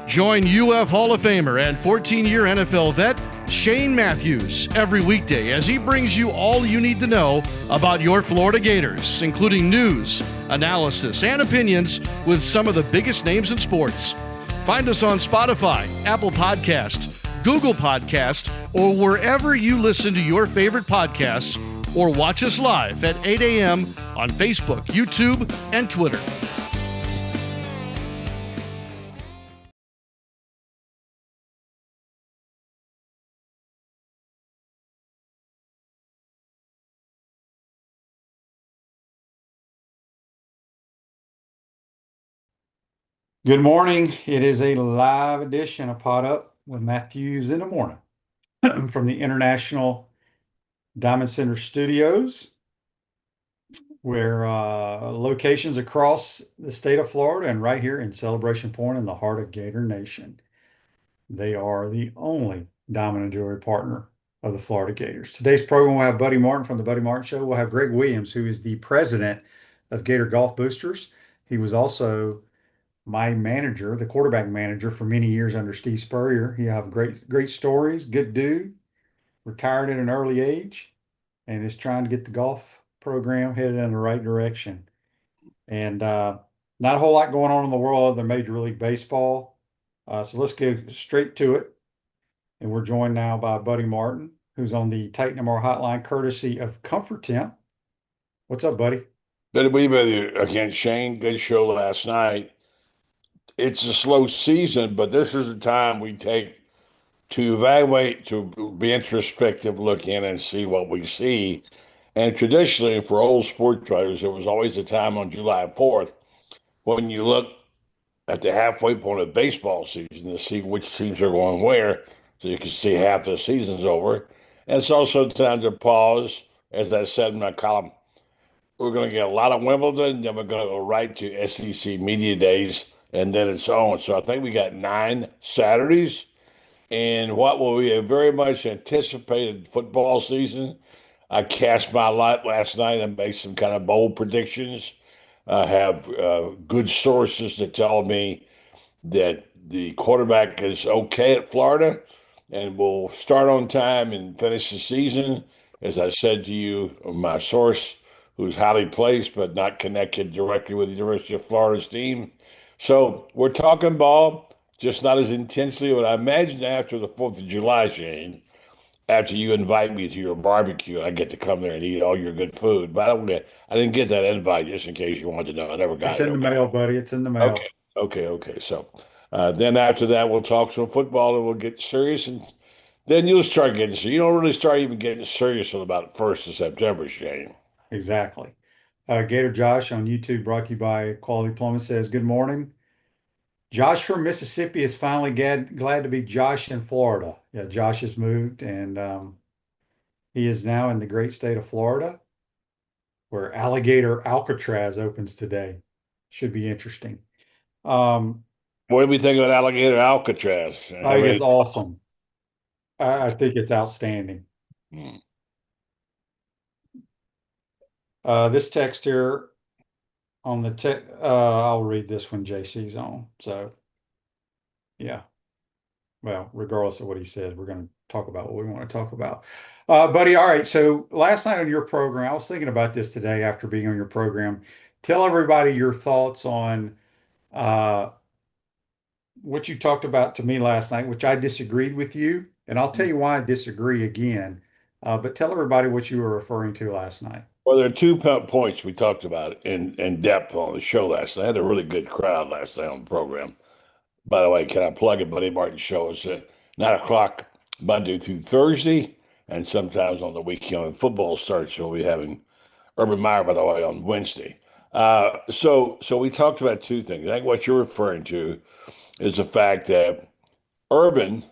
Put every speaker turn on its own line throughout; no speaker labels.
Join UF Hall of Famer and 14-year NFL vet Shane Matthews every weekday as he brings you all you need to know about your Florida Gators, including news, analysis, and opinions with some of the biggest names in sports. Find us on Spotify, Apple Podcast, Google Podcast, or wherever you listen to your favorite podcasts, or watch us live at 8 a.m. on Facebook, YouTube, and Twitter.
Good morning. It is a live edition of PodUp with Matthews in the morning from the International Diamond Center Studios, where locations across the state of Florida and right here in Celebration Point in the heart of Gator Nation. They are the only diamond and jewelry partner of the Florida Gators. Today's program will have Buddy Martin from the Buddy Martin Show. We'll have Greg Williams, who is the president of Gator Golf Boosters. He was also my manager, the quarterback manager for many years under Steve Spurrier. He have great stories, good dude, retired at an early age, and is trying to get the golf program headed in the right direction. And not a whole lot going on in the world other than Major League Baseball. So let's get straight to it. And we're joined now by Buddy Martin, who's on the Titan MR hotline, courtesy of Comfort Temp. What's up, buddy?
Good to be with you again, Shane. Good show last night. It's a slow season, but this is the time we take to evaluate, to be introspective, look in and see what we see. And traditionally, for old sports writers, there was always a time on July 4th when you look at the halfway point of baseball season to see which teams are going where, so you can see half the season's over. And it's also time to pause, as I said in my column. We're going to get a lot of Wimbledon, then we're going to go right to SEC Media Days, and then it's on. So I think we got 9 Saturdays in what will be a very much anticipated football season. I cast my lot last night and made some kind of bold predictions. I have good sources that tell me that the quarterback is okay at Florida and will start on time and finish the season. As I said to you, my source, who's highly placed but not connected directly with the University of Florida's team. So we're talking ball, just not as intensely. But I imagine after the 4th of July, Shane, after you invite me to your barbecue, I get to come there and eat all your good food. But I didn't get that invite, just in case you wanted to know. I never got
It's
it.
in the mail, buddy. It's in the mail.
Okay. So then after that, we'll talk some football and we'll get serious. And then you'll start getting serious. You don't really start even getting serious until about 1st of September, Shane.
Exactly. Gator Josh on YouTube, brought to you by Quality Plumbing, says, good morning. Josh from Mississippi is finally glad to be Josh in Florida. Yeah, Josh has moved, and he is now in the great state of Florida, where Alligator Alcatraz opens today. Should be interesting.
What do we think about Alligator Alcatraz?
I think it's awesome. I think it's outstanding. This text here on the I'll read this when JC's on. So, yeah. Well, regardless of what he says, we're going to talk about what we want to talk about. Buddy, all right. So last night on your program, I was thinking about this today after being on your program. Tell everybody your thoughts on what you talked about to me last night, which I disagreed with you. And I'll tell you why I disagree again. But tell everybody what you were referring to last night.
Well, there are 2 points we talked about in depth on the show last night. I had a really good crowd last night on the program. By the way, can I plug it? Buddy Martin Show is at 9 o'clock Monday through Thursday, and sometimes on the weekend when football starts, we'll be having Urban Meyer, by the way, on Wednesday. So we talked about 2 things. I think what you're referring to is the fact that Urban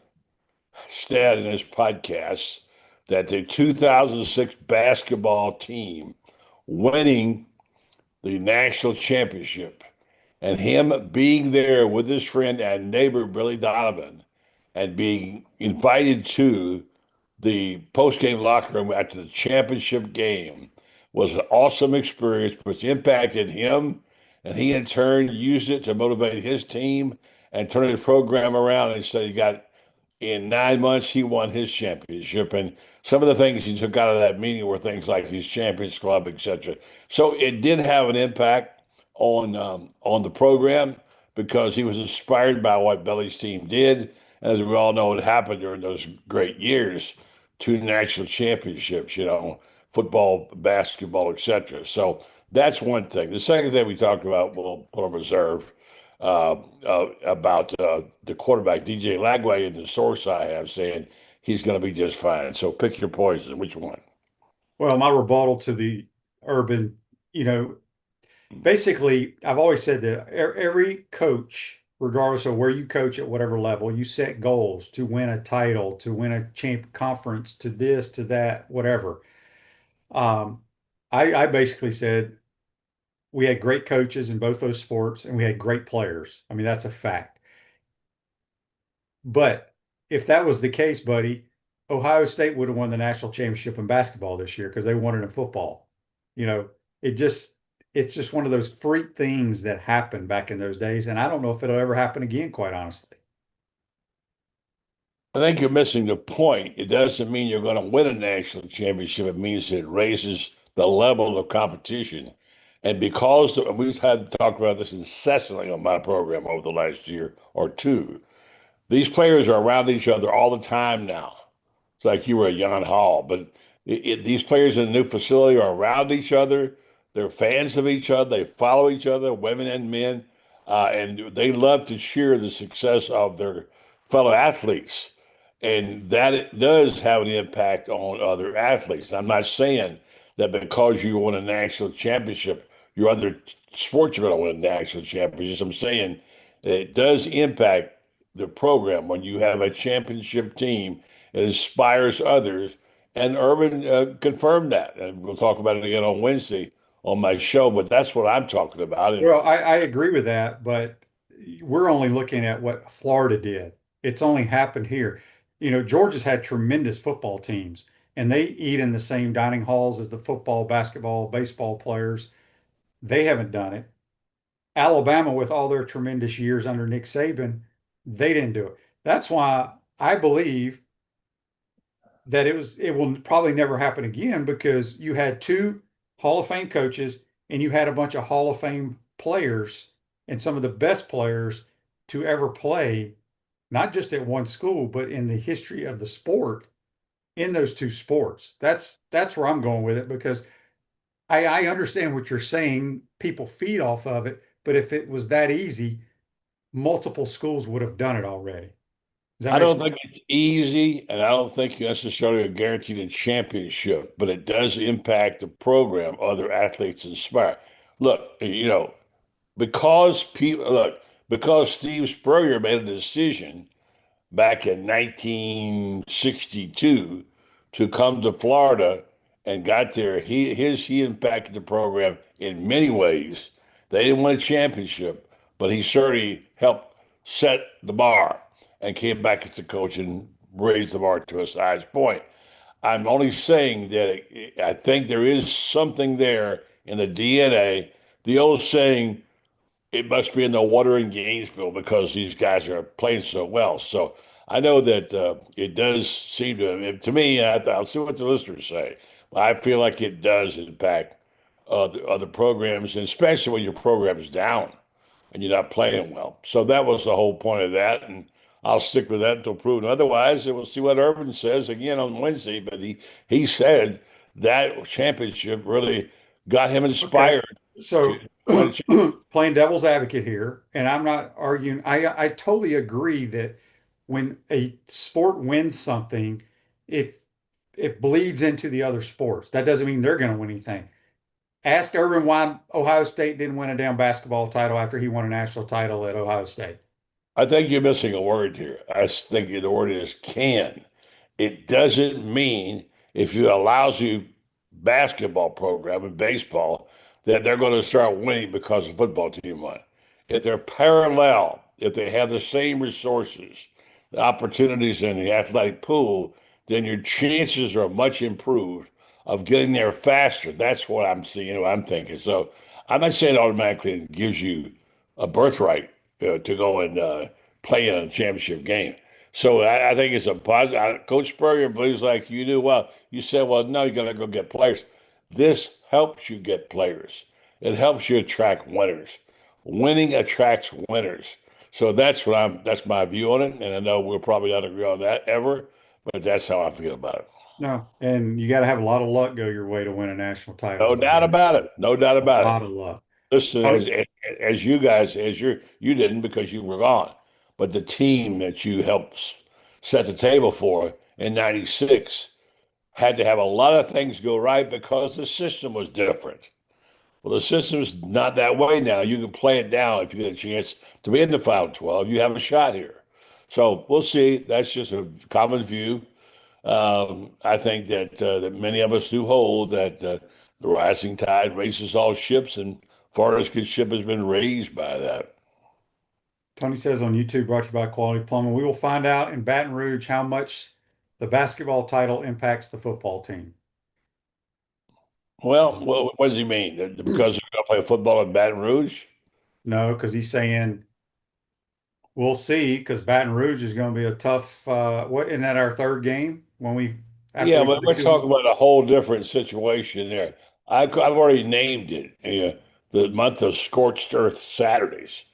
said in his podcast that the 2006 basketball team winning the national championship and him being there with his friend and neighbor Billy Donovan and being invited to the post-game locker room after the championship game was an awesome experience, which impacted him And he in turn used it to motivate his team and turn his program around. And said he got in 9 months, he won his championship. And some of the things he took out of that meeting were things like his Champions Club, etc. So it did have an impact on the program because he was inspired by what Billy's team did. And as we all know, it happened during those great years, two national championships, football, basketball, etc. So that's one thing. The second thing we talked about, we'll put on reserve, about the quarterback, DJ Lagway, and the source I have saying he's going to be just fine. So pick your poison. Which one?
Well, my rebuttal to the Urban, basically, I've always said that every coach, regardless of where you coach at whatever level, you set goals to win a title, to win a champ conference, to this, to that, whatever. I basically said we had great coaches in both those sports and we had great players. I mean, that's a fact. But if that was the case, buddy, Ohio State would have won the national championship in basketball this year because they won it in football. You know, it just it's just one of those freak things that happened back in those days, and I don't know if it'll ever happen again, quite honestly.
I think you're missing the point. It doesn't mean you're going to win a national championship. It means it raises the level of competition. And because we've had to talk about this incessantly on my program over the last year or two, these players are around each other all the time now. It's like you were a Jan Hall, but these players in the new facility are around each other. They're fans of each other. They follow each other, women and men, and they love to cheer the success of their fellow athletes. And that it does have an impact on other athletes. I'm not saying that because you won a national championship, your other sports are going to win national championships. I'm saying that it does impact the program when you have a championship team. It inspires others. And Urban confirmed that. And we'll talk about it again on Wednesday on my show, but that's what I'm talking about. And
Well, I agree with that, but we're only looking at what Florida did. It's only happened here. Georgia's had tremendous football teams, and they eat in the same dining halls as the football, basketball, baseball players. They haven't done it. Alabama, with all their tremendous years under Nick Saban, they didn't do it. That's why I believe that it will probably never happen again because you had two Hall of Fame coaches and you had a bunch of Hall of Fame players and some of the best players to ever play, not just at one school, but in the history of the sport in those two sports. That's where I'm going with it because I understand what you're saying. People feed off of it, but if it was that easy, multiple schools would have done it already. Does that
I
make
don't
sense?
think it's easy, and I don't think you necessarily are guaranteed a championship, but it does impact the program other athletes inspire. Look, because Steve Spurrier made a decision back in 1962 to come to Florida and got there. He impacted the program in many ways. They didn't win a championship, but he certainly helped set the bar and came back as the coach and raised the bar to a size point. I'm only saying that I think there is something there in the DNA. The old saying, it must be in the water in Gainesville because these guys are playing so well. So I know that it does seem to me, I'll see what the listeners say. I feel like it does impact other programs, and especially when your program is down and you're not playing well. So that was the whole point of that. And I'll stick with that until proven otherwise. And we'll see what Urban says again on Wednesday. But he said that championship really got him
Okay.
inspired to
So
win a championship.
playing devil's advocate here, and I'm not arguing. I totally agree that when a sport wins something, it it bleeds into the other sports. That doesn't mean they're going to win anything. Ask Urban why Ohio State didn't win a damn basketball title after he won a national title at Ohio State.
I think you're missing a word here. I think the word is can. It doesn't mean if you have a lousy basketball program in baseball that they're going to start winning because the football team won. If they're parallel, if they have the same resources, the opportunities in the athletic pool, then your chances are much improved of getting there faster. That's what I'm seeing, what I'm thinking. So I'm not saying automatically it gives you a birthright to go and play in a championship game. So I think it's a positive. Coach Spurrier believes like you do. Well, you said, well, no, you got to go get players. This helps you get players. It helps you attract winners. Winning attracts winners. So that's my view on it. And I know we'll probably not agree on that ever, but that's how I feel about it.
No, and you got to have a lot of luck go your way to win a national title
No
as a
doubt
head.
about it. No doubt
A
about it.
lot of luck.
Listen,
Tony,
as you guys, you didn't because you were gone, but the team that you helped set the table for in '96 had to have a lot of things go right because the system was different. Well, the system's not that way now. You can play it down if you get a chance to be in the Final 12. You have a shot here. So we'll see. That's just a common view. I think that many of us do hold that the rising tide raises all ships, and Florida's good ship has been raised by that.
Tony says on YouTube, brought to you by Quality Plumbing. We will find out in Baton Rouge how much the basketball title impacts the football team.
Well, what does he mean? Because they're going to play football in Baton Rouge?
No, because he's saying we'll see, because Baton Rouge is going to be a tough, what, isn't that our third game when after
Yeah,
we
but
play
we're
two?
talking about a whole different situation there. I've already named it the month of scorched earth Saturdays.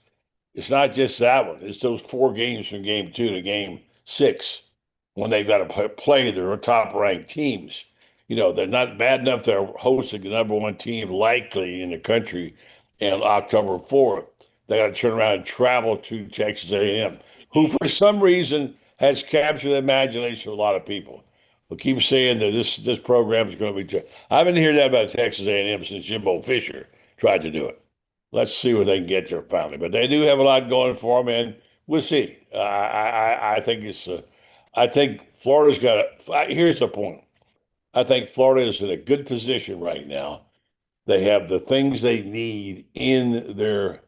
It's not just that one. It's those four games from game two to game six when they've got to play their top ranked teams. They're not bad enough. They're hosting the number one team likely in the country on October 4th. They got to turn around and travel to Texas A&M, who for some reason has captured the imagination of a lot of people. We keep saying that this program is going to be. I've been hearing that about Texas A&M since Jimbo Fisher tried to do it. Let's see what they can get there finally. But they do have a lot going for them, and we'll see. I think it's. I think Florida's got. Here's the point. I think Florida is in a good position right now. They have the things they need in their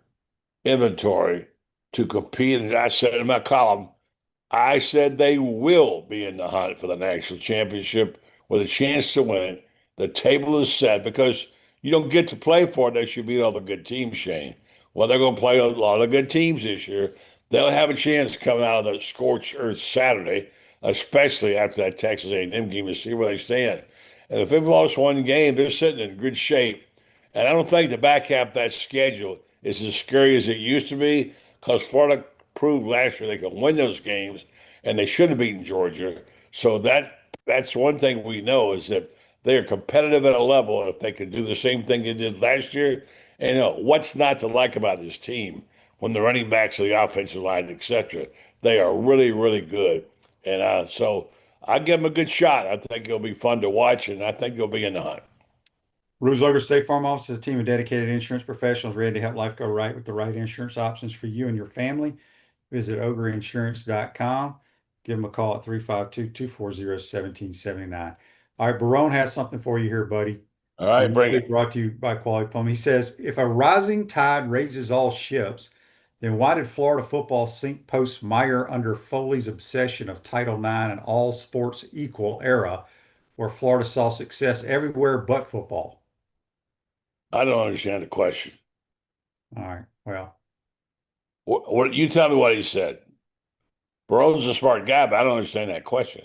inventory to compete. And I said in my column, I said they will be in the hunt for the national championship with a chance to win it. The table is set because you don't get to play for it unless you beat all the good teams, Shane. Well, they're going to play a lot of good teams this year. They'll have a chance coming out of the scorched earth Saturday, especially after that Texas A&M game, to see where they stand. And if they've lost one game, they're sitting in good shape. And I don't think the back half of that schedule is as scary as it used to be because Florida proved last year they could win those games, and they should have beaten Georgia. So that's one thing we know is that they are competitive at a level. And if they could do the same thing they did last year, and what's not to like about this team when the running backs, the offensive line, etc., they are really, really good. And so I give them a good shot. I think it'll be fun to watch, and I think they'll be in the hunt.
Rouge Logan State Farm Office is a team of dedicated insurance professionals ready to help life go right with the right insurance options for you and your family. Visit ogreinsurance.com. Give them a call at 352-240-1779. All right, Barone has something for you here, buddy.
All right,
And
bring
it's
it.
brought to you by Quality Plumbing. He says, if a rising tide raises all ships, then why did Florida football sink post Meyer under Foley's obsession of Title IX and all sports equal era, where Florida saw success everywhere but football?
I don't understand the question.
All right, well,
What you tell me what he said. Barone's a smart guy, but I don't understand that question.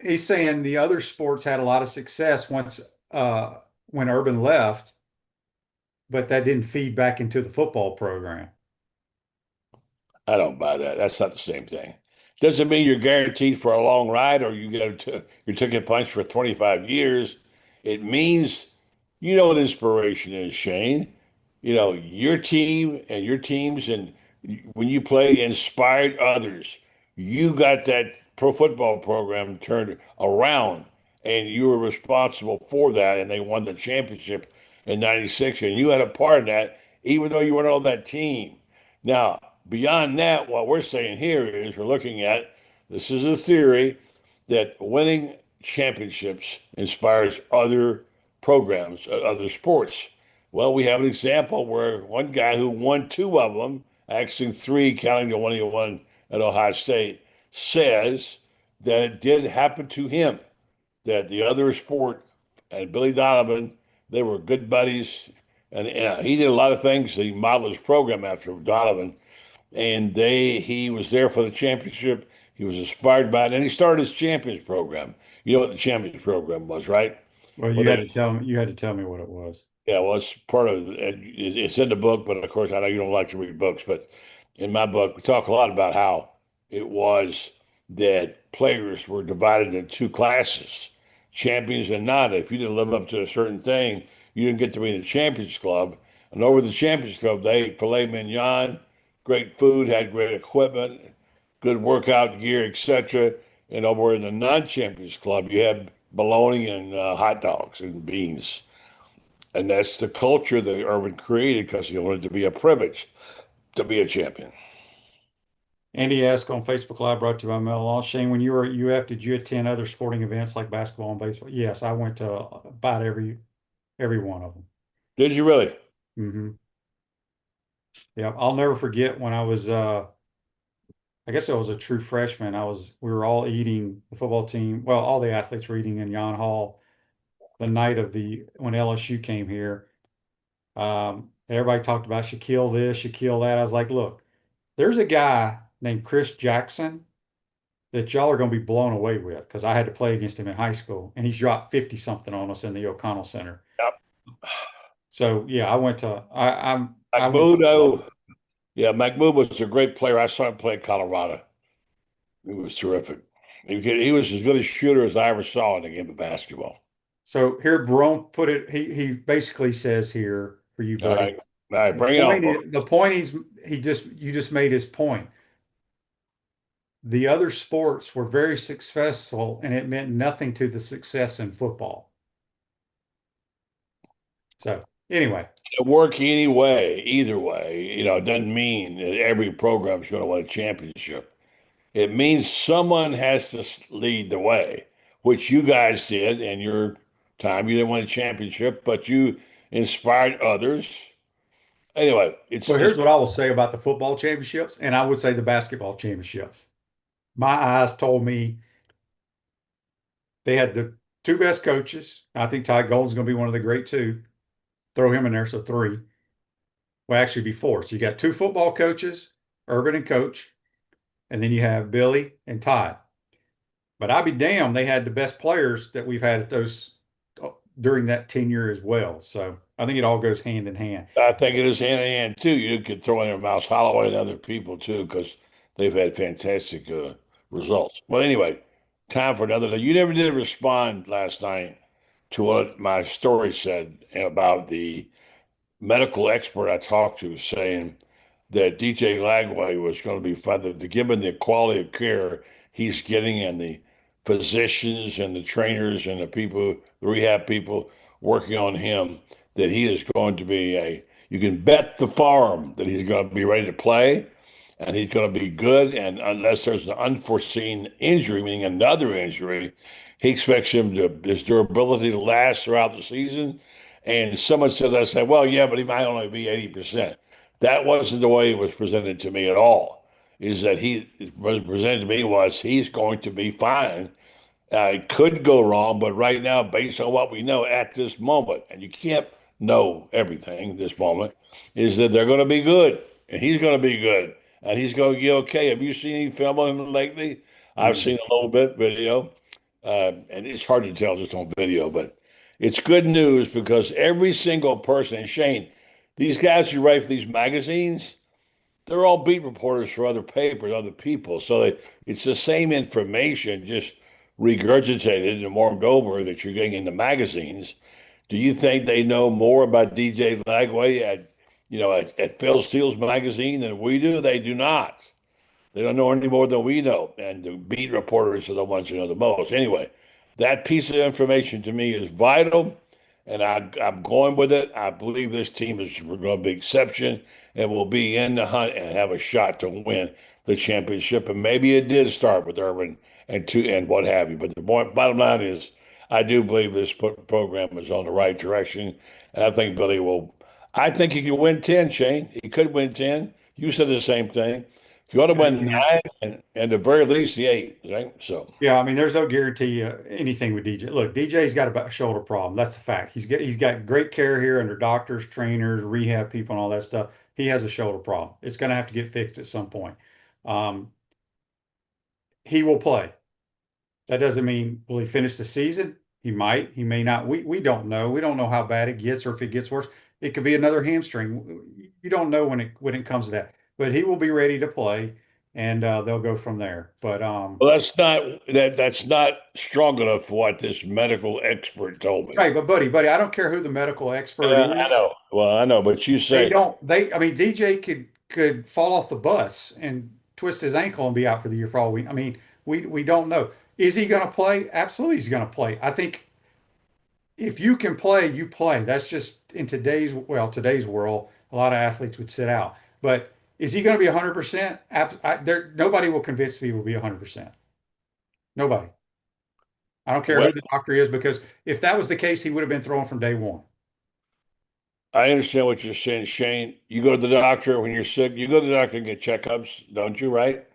he's saying the other sports had a lot of success once when Urban left, but that didn't feed back into the football program.
I don't buy that. That's not the same thing. Doesn't mean you're guaranteed for a long ride or you took a punch for 25 years. It means you know what inspiration is, Shane. Your team and your teams, and when you play, inspired others. You got that pro football program turned around, and you were responsible for that, and they won the championship in '96, and you had a part in that, even though you weren't on that team. Now, beyond that, what we're saying here is we're looking at this is a theory that winning championships inspires other programs, other sports. Well, we have an example where one guy who won two of them, actually three, counting the one he won at Ohio State, says that it did happen to him, that the other sport and Billy Donovan, they were good buddies. and he did a lot of things. He modeled his program after Donovan, and he was there for the championship. He was inspired by it, and he started his champions program. You know what the champions program was, right?
Well,
Well,
you had to tell me. You had to tell me what it was.
yeah, well, it's part of it's in the book, but of course, I know you don't like to read books, but in my book, we talk a lot about how it was that players were divided into two classes, champions and not. If you didn't live up to a certain thing, you didn't get to be in the Champions Club. And over the Champions Club, they ate filet mignon, great food, had great equipment, good workout gear, etc. And over in the non-Champions Club, you had bologna and hot dogs and beans. And that's the culture that Urban created because he wanted to be a privilege to be a champion.
Andy asked on Facebook Live, brought to you by Mel Law. Shane, when you were at UF, did you attend other sporting events like basketball and baseball? Yes, I went to about every one of them.
Did you really?
Hmm. Yeah, I'll never forget when I was I guess I was a true freshman. We were all eating the football team. Well, all the athletes were eating in Yon Hall the night of when LSU came here. Everybody talked about Shaquille this, Shaquille that. I was like, look, there's a guy named Chris Jackson that y'all are going to be blown away with because I had to play against him in high school, and he's dropped 50 something on us in the O'Connell Center.
Yep.
So yeah, I went to
Mahmoud, oh, yeah, Mahmoud was a great player. I saw him play at Colorado. He was terrific. He was as good a shooter as I ever saw in a game of basketball.
so here Barone put it. He basically says here for you,
All
buddy.
right, all right, bring it on, bro.
The point you just made his point. The other sports were very successful, and it meant nothing to the success in football. So anyway,
It work anyway, either way. It doesn't mean that every program's going to win a championship. It means someone has to lead the way, which you guys did in your time. You didn't win a championship, but you inspired others. Anyway,
well, here's what I will say about the football championships, and I would say the basketball championships. My eyes told me they had the two best coaches. I think Ty Golden's going to be one of the great two. Throw him in there, so three. Well, actually, be four. So you got two football coaches, Urban and Coach, and then you have Billy and Ty. But I'll be damned, they had the best players that we've had at those during that tenure as well. So I think it all goes hand in hand.
I think it is hand in hand too. You could throw in there Mouse Holloway and other people too, because they've had fantastic results. Well, anyway, time for another day. You never did respond last night to what my story said about the medical expert I talked to saying that DJ Lagway was going to be funded, given the quality of care he's getting and the physicians and the trainers and the people, the rehab people working on him, that he is going to be you can bet the farm that he's going to be ready to play and he's going to be good. And unless there's an unforeseen injury, meaning another injury, he expects his durability to last throughout the season. And someone said, I said, well, yeah, but he might only be 80%. That wasn't the way it was presented to me at all. Is that what was presented to me was he's going to be fine. It could go wrong, but right now, based on what we know at this moment, and you can't know everything at this moment, is that they're going to be good, and he's going to be good, and he's going to be okay. Have you seen any film of him lately? I've
Mm.
seen a little bit video, and it's hard to tell just on video, but it's good news because every single person, and Shane, these guys who write for these magazines, they're all beat reporters for other papers, other people. So it's the same information, just regurgitated and warmed over that you're getting in the magazines. Do you think they know more about DJ Lagway at Phil Steele's magazine than we do? They do not. They don't know any more than we know. And the beat reporters are the ones who know the most. Anyway, that piece of information to me is vital, and I'm going with it. I believe this team is going to be exception and will be in the hunt and have a shot to win the championship. And maybe it did start with Urban and what have you. But the bottom line is, I do believe this program is on the right direction, and I think Billy will. I think he can win 10, Shane. He could win 10. You said the same thing. You ought to
he
win
can have,
nine and at the very least the eight, right? So,
yeah, I mean, there's no guarantee anything with DJ. Look, DJ's got a shoulder problem. That's a fact. He's got great care here under doctors, trainers, rehab people, and all that stuff. He has a shoulder problem. It's going to have to get fixed at some point. Um, he will play. That doesn't mean will he finish the season? He might. He may not. We don't know. We don't know how bad it gets or if it gets worse. It could be another hamstring. You don't know when it comes to that. But he will be ready to play, and they'll go from there. But
well, that's not strong enough for what this medical expert told me.
right. But buddy, I don't care who the medical expert
Yeah, I
is.
know. Well, I know, but you
They
say,
don't. I mean, DJ could fall off the bus and twist his ankle and be out for the year for all we. I mean, we don't know. Is he going to play? Absolutely, he's going to play. I think if you can play, you play. That's just in today's world, a lot of athletes would sit out. But is he going to be 100%? Nobody will convince me he will be 100%. Nobody. I don't care
well,
who the doctor is because if that was the case, he would have been thrown from day one.
I understand what you're saying, Shane. You go to the doctor when you're sick. You go to the doctor and get checkups, don't you? Right?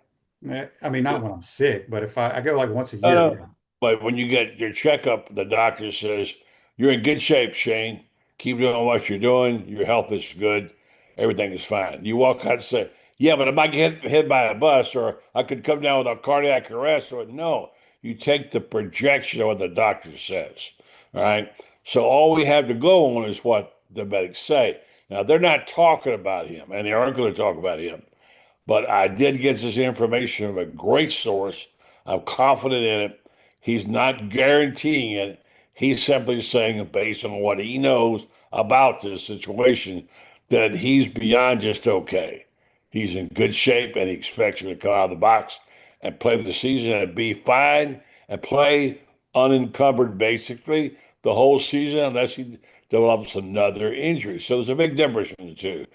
I mean, not when I'm sick, but if I go like once a
I
year,
know.
yeah.
But when you get your checkup, the doctor says, you're in good shape, Shane. Keep doing what you're doing. Your health is good. Everything is fine. You walk out and say, yeah, but I might get hit by a bus or I could come down with a cardiac arrest. Or no, you take the projection of what the doctor says. All right. So all we have to go on is what the medics say. Now, they're not talking about him and they aren't going to talk about him. But I did get this information from a great source. I'm confident in it. He's not guaranteeing it. He's simply saying, based on what he knows about this situation, that he's beyond just okay. He's in good shape and he expects him to come out of the box and play the season and be fine and play unencumbered basically the whole season unless he develops another injury. So there's a big difference in the two.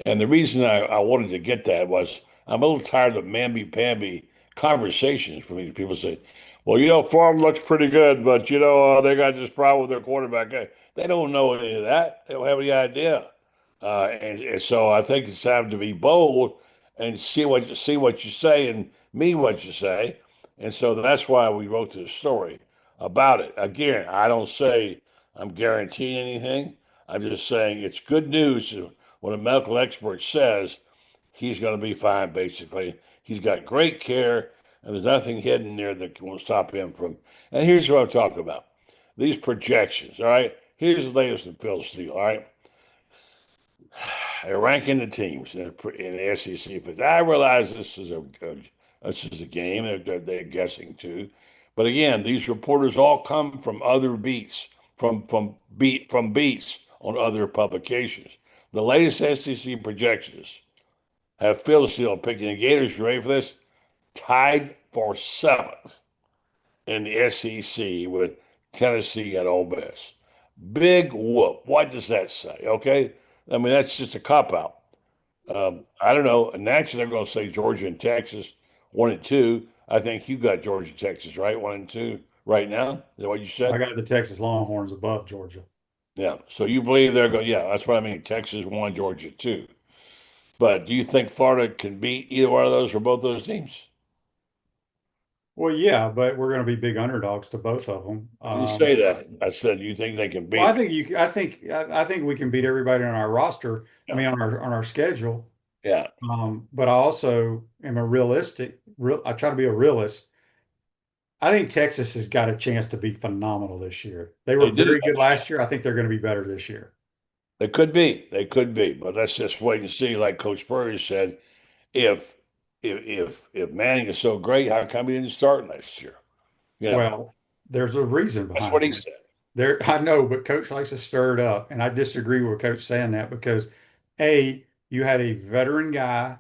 And the reason I wanted to get that was I'm a little tired of mamby-pamby conversations from these people say, well, Farm looks pretty good, but, they got this problem with their quarterback. They don't know any of that. They don't have any idea. And so I think it's time to be bold and see what you say and mean what you say. And so that's why we wrote this story about it. Again, I don't say I'm guaranteeing anything. I'm just saying it's good news when a medical expert says he's going to be fine, basically. He's got great care, and there's nothing hidden there that will stop him from. And here's what I'm talking about these projections, all right? Here's the latest in Phil Steele, all right? They're ranking the teams in the SEC. But I realize this is a game they're guessing too. But again, these reporters all come from other beats, from beats on other publications. The latest SEC projections have Phil Steele picking the Gators. You ready for this? Tied for seventh in the SEC with Tennessee and Ole Miss. Big whoop. What does that say? Okay. I mean, that's just a cop out. I don't know. Naturally, they're going to say Georgia and Texas, 1 and 2. I think you got Georgia, Texas, right? 1 and 2 right now. Is that what you
I
said?
got the Texas Longhorns above Georgia.
Yeah. So you believe they're going, yeah, that's what I mean. Texas 1, Georgia 2. But do you think Florida can beat either one of those or both those teams?
Well, yeah, but we're going to be big underdogs to both of them.
I didn't say that. I said, you think they can
Well, I
beat?
think I think we can beat everybody on our roster. I
Yeah.
mean, on our schedule.
Yeah.
But I also am a I try to be a realist. I think Texas has got a chance to be phenomenal this year. They were
They do.
very good last year. I think they're going to be better this year.
They could be. They could be. But let's just wait and see. Like Coach Spurrier said, if if Manning is so great, how come he didn't start last year? You know,
Well, there's a reason
that's
behind
what he
that.
said.
I know, but Coach likes to stir it up, and I disagree with Coach saying that because, you had a veteran guy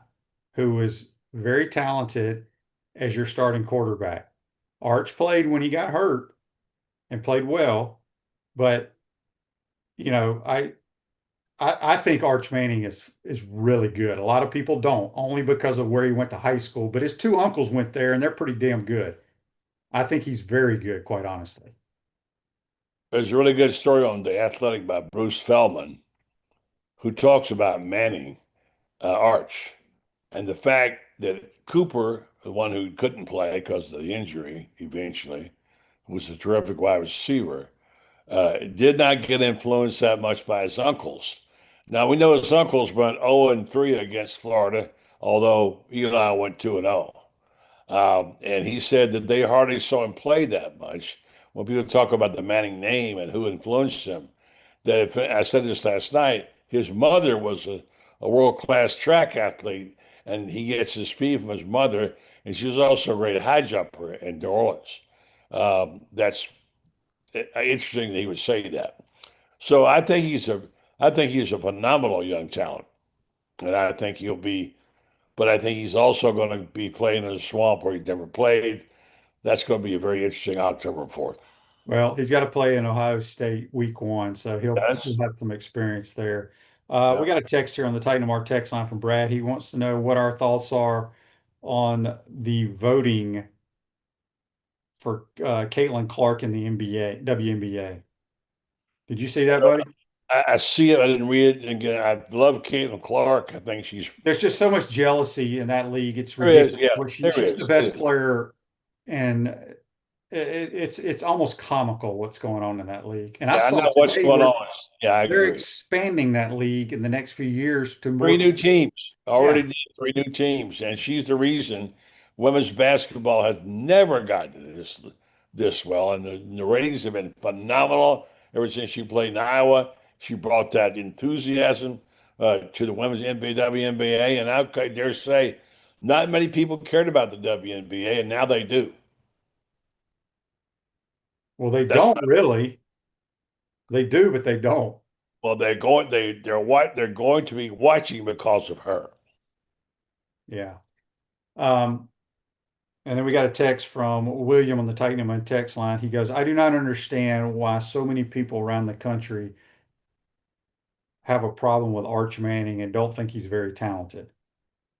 who was very talented as your starting quarterback. Arch played when he got hurt and played well, but you know, I think Arch Manning is really good. A lot of people don't, only because of where he went to high school, but his two uncles went there and they're pretty damn good. I think he's very good, quite honestly.
There's a really good story on The Athletic by Bruce Feldman, who talks about Manning, Arch. And the fact that Cooper, the one who couldn't play because of the injury eventually, was a terrific wide receiver, did not get influenced that much by his uncles. Now we know his uncles went 0 and 3 against Florida, although Eli went 2 and 0. And he said that they hardly saw him play that much. When people talk about the Manning name and who influenced him, that if, I said this last night, his mother was a world-class track athlete, and he gets his speed from his mother, and she was also a great high jumper in New Orleans. That's interesting that he would say that. So I think he's a phenomenal young talent, and I think he'll be. But I think he's also going to be playing in a swamp where he's never played. That's going to be a very interesting October 4th.
Well, he's got to play in Ohio State week 1, so he'll
That's
have some experience there. We
yeah.
got a text here on the Titan Mark text line from Brad. He wants to know what our thoughts are on the voting for Caitlin Clark in the NBA, WNBA. Did you see that, buddy?
I see it. I didn't read it. And again, I love Caitlin Clark. I think she's
There's just so much jealousy in that league. It's
there is.
ridiculous.
Yeah,
Where
there
she's
is.
the
It
best
is.
player, and it's almost comical what's going on in that league. And I
Yeah, I
saw
know what's
today
going
where
on. Yeah, I
they're
agree.
expanding that league in the next few years to
Three
more
new
teams.
teams already
Yeah.
did 3 new teams, and she's the reason women's basketball has never gotten this well, and the ratings have been phenomenal ever since she played in Iowa. She brought that enthusiasm to the women's NBA, WNBA, and I dare say, not many people cared about the WNBA, and now they do.
Well, they
That's
don't really. They do, but they don't.
well, they're going to be watching because of her.
Yeah. Um, and then we got a text from William on the Titan text line. He goes, I do not understand why so many people around the country have a problem with Arch Manning and don't think he's very talented.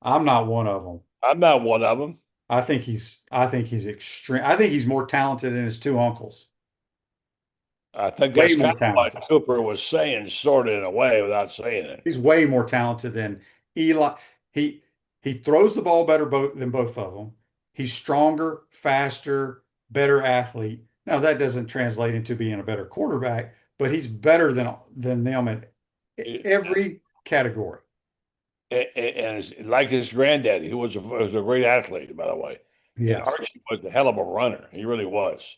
I'm not one of them.
I'm not one of them.
I think he's extreme. I think he's more talented than his two uncles.
I think
Way
that's
more
kind of what
talented.
Cooper was saying, sort of in a way, without saying it.
He's way more talented than Eli. He he throws the ball better than both of them. He's stronger, faster, better athlete. Now that doesn't translate into being a better quarterback, but he's better than them in every category.
And it's like his granddaddy, who was a great athlete, by the way. And
Yes.
Archie was a hell of a runner. He really was.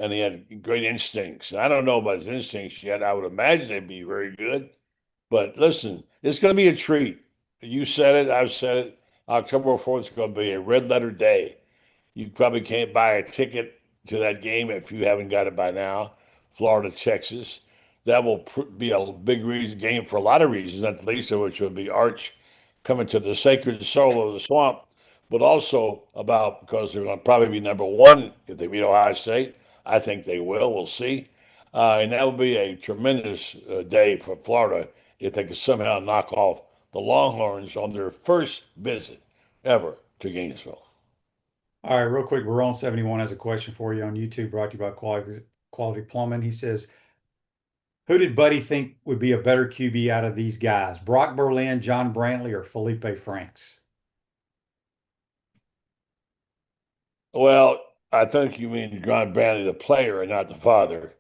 And he had great instincts. I don't know about his instincts yet. I would imagine they'd be very good. But listen, it's going to be a treat. You said it. I've said it. October 4th is going to be a red letter day. You probably can't buy a ticket to that game if you haven't got it by now. Florida, Texas. That will be a big reason game for a lot of reasons, not the least of which will be Arch coming to the sacred soul of the swamp, but also about because they're going to probably be number one if they beat Ohio State. I think they will. We'll see. And that will be a tremendous day for Florida if they can somehow knock off the Longhorns on their first visit ever to Gainesville.
All right, real quick, We're on 71 has a question for you on YouTube, brought to you by Quality Plumbing. He says, who did Buddy think would be a better QB out of these guys? Brock Berlin, John Brantley, or Felipe Franks?
Well, I think you mean John Brantley, the player, and not the father.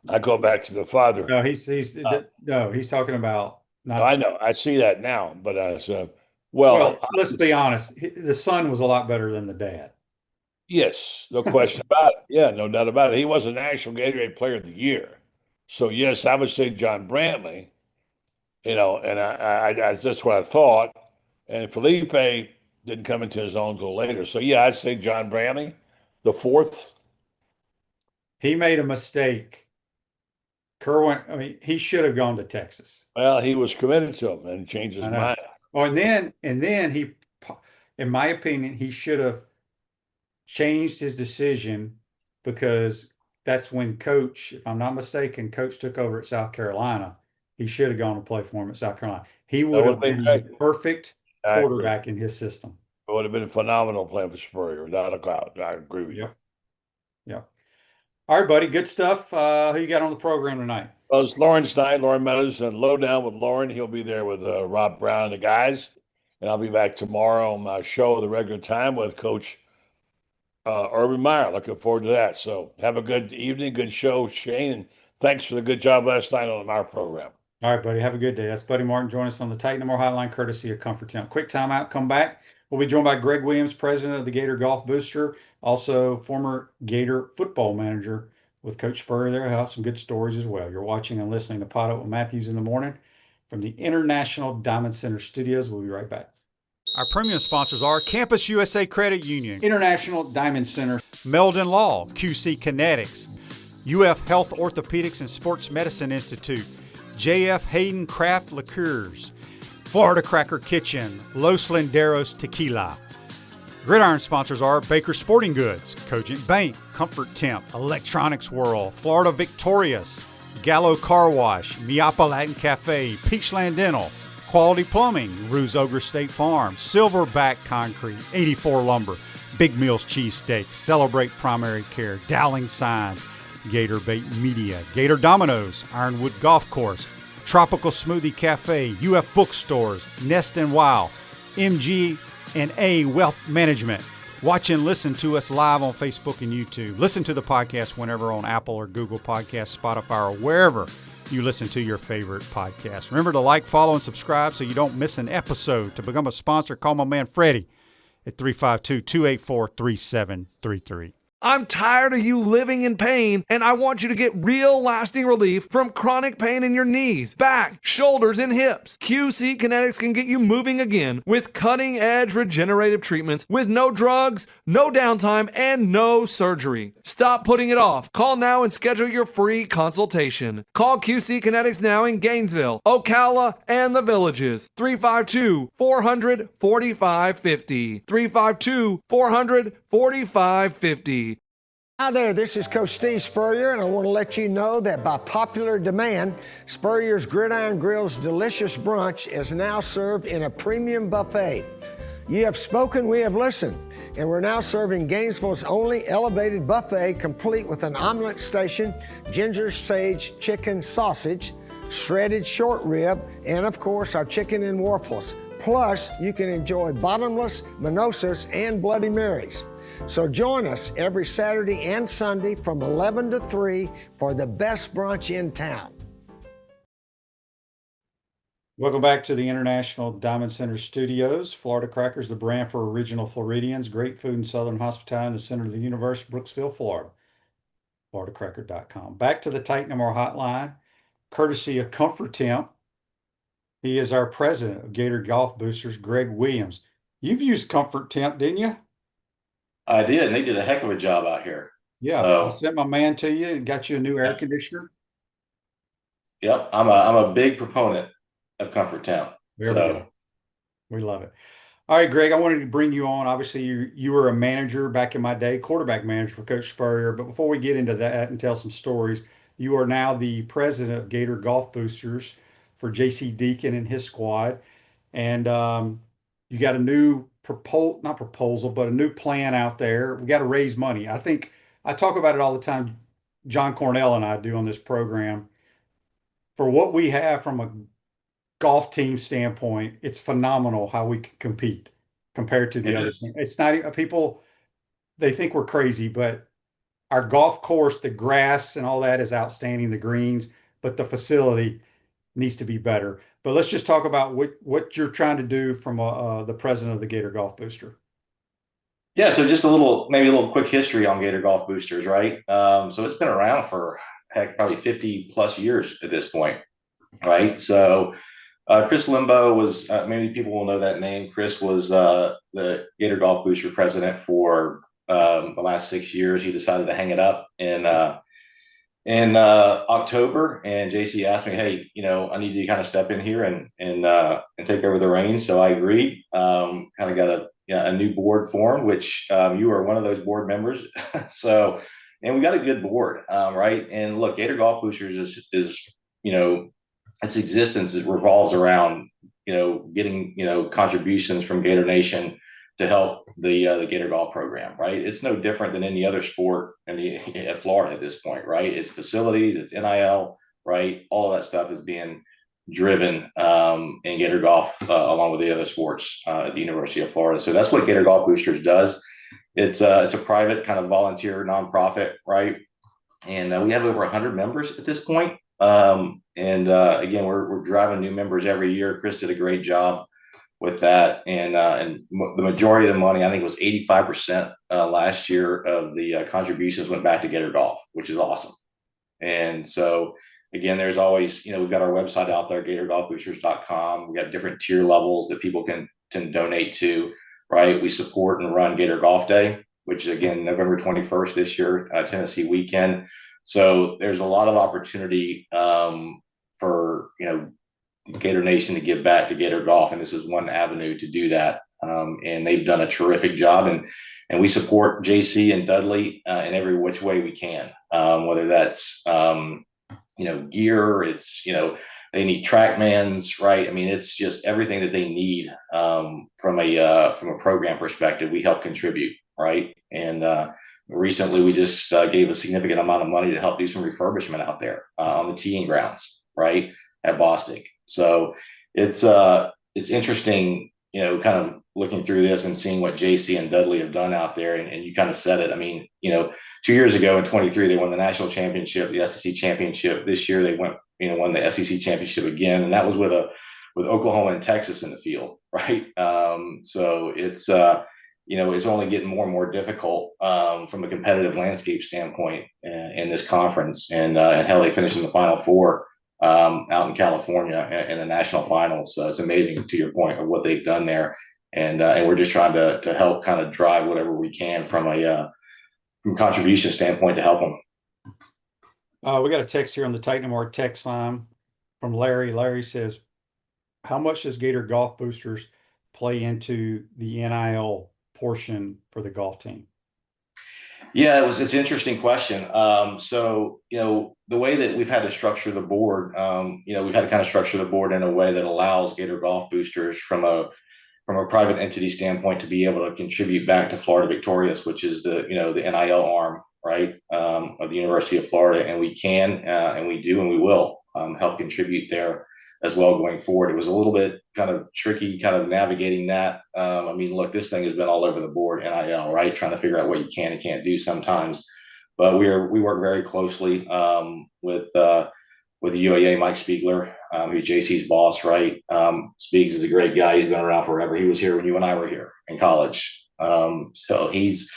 I go back to the father.
No, he's talking about not.
I know, I see that now, but well,
Well, let's be honest. The son was a lot better than the dad.
yes, no question about it. Yeah, no doubt about it. He was a National Gatorade Player of the Year, so yes, I would say John Brantley. And that's what I thought. And Felipe didn't come into his own until later, so yeah, I'd say John Brantley, the fourth.
He made a mistake. Kerwin, I mean, he should have gone to Texas.
Well, he was committed to him and changed his
I know.
mind.
Oh, and then in my opinion, he should have changed his decision because that's when Coach, if I'm not mistaken, Coach took over at South Carolina. He should have gone to play for him at South Carolina. He
That
would
would
have
have been
been
great.
the perfect
I agree.
quarterback in his system.
It would have been phenomenal playing for Spurrier, without a doubt. I agree with you.
Yep. Yep. All right, buddy. Good stuff. Who you got on the program tonight?
Well, it's Lauren Stein, Lauren Meadows, and Lowdown with Lauren. He'll be there with Rob Brown and the guys. And I'll be back tomorrow on my show, The Regular Time, with Coach Urban Meyer. Looking forward to that. So have a good evening, good show, Shane. And thanks for the good job last night on our program.
All right, buddy. Have a good day. That's Buddy Martin. Join us on the Titan No More Hotline, courtesy of Comfort Temp. Quick timeout. Come back. We'll be joined by Greg Williams, president of the Gator Golf Booster, also former Gator football manager with Coach Spurrier there. He'll have some good stories as well. You're watching and listening to PodUp with Matthews in the morning from the International Diamond Center Studios. We'll be right back.
Our premium sponsors are Campus USA Credit Union,
International Diamond Center,
Meldon Law, QC Kinetics, UF Health Orthopedics and Sports Medicine Institute, JF Hayden Craft Liqueurs, Florida Cracker Kitchen, Los Linderos Tequila. Gridiron sponsors are Baker Sporting Goods, Cogent Bank, Comfort Temp, Electronics World, Florida Victorious, Gallo Car Wash, Miapa Latin Cafe, Peachland Dental, Quality Plumbing, Ruse Ogre State Farm, Silverback Concrete, 84 Lumber, Big Mills Cheesesteak, Celebrate Primary Care, Dowling Sign, Gator Bait Media, Gator Dominoes, Ironwood Golf Course, Tropical Smoothie Cafe, UF Bookstores, Nest and Wow, MG&A Wealth Management. Watch and listen to us live on Facebook and YouTube. Listen to the podcast whenever on Apple or Google Podcasts, Spotify, or wherever you listen to your favorite podcast. Remember to like, follow, and subscribe so you don't miss an episode. To become a sponsor, call my man Freddie at 352-284-3733.
I'm tired of you living in pain, and I want you to get real lasting relief from chronic pain in your knees, back, shoulders, and hips. QC Kinetics can get you moving again with cutting-edge regenerative treatments with no drugs, no downtime, and no surgery. Stop putting it off. Call now and schedule your free consultation. Call QC Kinetics now in Gainesville, Ocala, and the Villages. 352-400-4550. 352-400-4550.
Hi there, this is Coach Steve Spurrier, and I want to let you know that by popular demand, Spurrier's Gridiron Grill's delicious brunch is now served in a premium buffet. You have spoken, we have listened, and we're now serving Gainesville's only elevated buffet, complete with an omelet station, ginger sage chicken sausage, shredded short rib, and of course our chicken and waffles. Plus, you can enjoy bottomless, mimosas, and Bloody Marys. So join us every Saturday and Sunday from 11 to 3 for the best brunch in town.
Welcome back to the International Diamond Center Studios. Florida Crackers, the brand for original Floridians. Great food and Southern hospitality in the center of the universe, Brooksville, Florida. FloridaCracker.com. Back to the Titan No More Hotline, courtesy of Comfort Temp. He is our president of Gator Golf Boosters, Greg Williams. You've used Comfort Temp, didn't you?
I did, and they did a heck of a job out here.
Yeah,
So,
I sent my man to you and got you a new air conditioner.
yep, I'm a big proponent of Comfort Town.
There we go. We love it. All right, Greg, I wanted to bring you on. Obviously, you were a manager back in my day, quarterback manager for Coach Spurrier. But before we get into that and tell some stories, you are now the president of Gator Golf Boosters for JC Deacon and his squad. And you got a new not proposal, but a new plan out there. We got to raise money. I think I talk about it all the time. John Cornell and I do on this program. For what we have from a golf team standpoint, it's phenomenal how we can compete compared to the
It
other
is.
team. It's not people, they think we're crazy, but our golf course, the grass and all that is outstanding, the greens, but the facility needs to be better. But let's just talk about what you're trying to do from the president of the Gator Golf Booster.
Yeah, so just maybe a little quick history on Gator Golf Boosters, right? So it's been around for heck, probably 50 plus years at this point, right? So Chris Limbo was, many people will know that name. Chris was the Gator Golf Booster president for the last 6 years. He decided to hang it up in October, and JC asked me, "Hey, I need you to kind of step in here and take over the reins." So I agreed. Kind of got a new board formed, which you are one of those board members. So, and we got a good board, right? And look, Gator Golf Boosters is its existence revolves around getting contributions from Gator Nation to help the Gator Golf program, right? It's no different than any other sport at Florida at this point, right? It's facilities, it's NIL, right? All that stuff is being driven in Gator Golf along with the other sports at the University of Florida. So that's what Gator Golf Boosters does. It's a private kind of volunteer nonprofit, right? And we have over 100 members at this point. Again, we're driving new members every year. Chris did a great job with that, and the majority of the money, I think it was 85% last year of the contributions went back to Gator Golf, which is awesome. And so again, there's always, we've got our website out there, GatorGolfBoosters.com. We got different tier levels that people can donate to, right? We support and run Gator Golf Day, which is again November 21st this year, Tennessee weekend. So there's a lot of opportunity for Gator Nation to give back to Gator Golf, and this is one avenue to do that. And they've done a terrific job, and we support JC and Dudley in every which way we can. Whether that's gear, it's they need TrackMans, right? I mean, it's just everything that they need from a program perspective. We help contribute, right? And recently, we just gave a significant amount of money to help do some refurbishment out there on the teeing grounds, right, at Bostic. So it's interesting, kind of looking through this and seeing what JC and Dudley have done out there. And you kind of said it. I mean, 2 years ago in 23, they won the national championship, the SEC championship. This year they won the SEC championship again, and that was with Oklahoma and Texas in the field, right? So it's it's only getting more and more difficult from a competitive landscape standpoint in this conference. And hell, they finished in the Final Four out in California in the national finals. So it's amazing, to your point, of what they've done there. And we're just trying to help kind of drive whatever we can from a contribution standpoint to help them.
We got a text here on the Titan Mark text line from Larry. Larry says, how much does Gator Golf Boosters play into the NIL portion for the golf team?
Yeah, it's an interesting question. So, the way that we've had to structure the board, we've had to kind of structure the board in a way that allows Gator Golf Boosters from a private entity standpoint to be able to contribute back to Florida Victorious, which is the NIL arm, right, of the University of Florida. And we can, and we do, and we will help contribute there as well going forward. It was a little bit kind of tricky, kind of navigating that. I mean, look, this thing has been all over the board, NIL, right? Trying to figure out what you can and can't do sometimes. But we work very closely with the UAA, Mike Spiegler, who's JC's boss, right? Spiegs is a great guy. He's been around forever. He was here when you and I were here in college. So he's